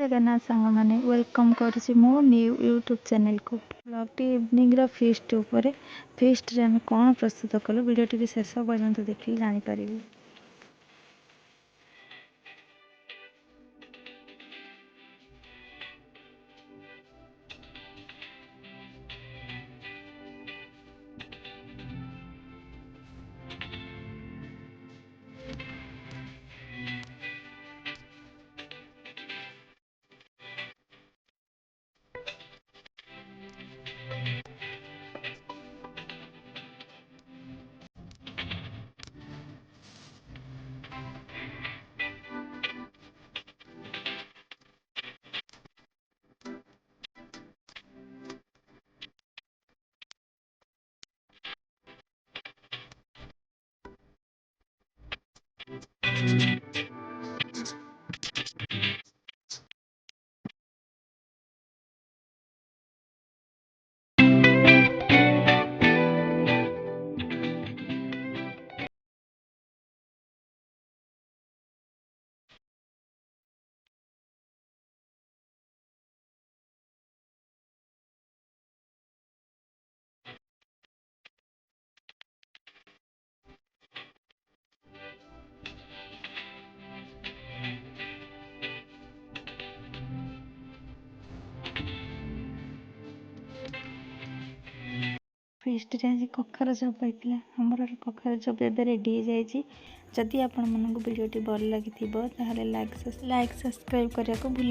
जगन्नाथ सांग मैंने वेलकम करुँची मो न्यू यूट्यूब चैनल को ब्लॉग इवनिंग फिस्ट उपर फिस्ट रे आम कौन प्रस्तुत कलु वीडियो शेष पर्यंत देखिए जापर। फिस्ट आज कखार चप पाई आमर कखार चप एवं रेडी हो जाए। जदि आपण मानक वीडियो भल लगी लाइक सब्सक्राइब करने को भूल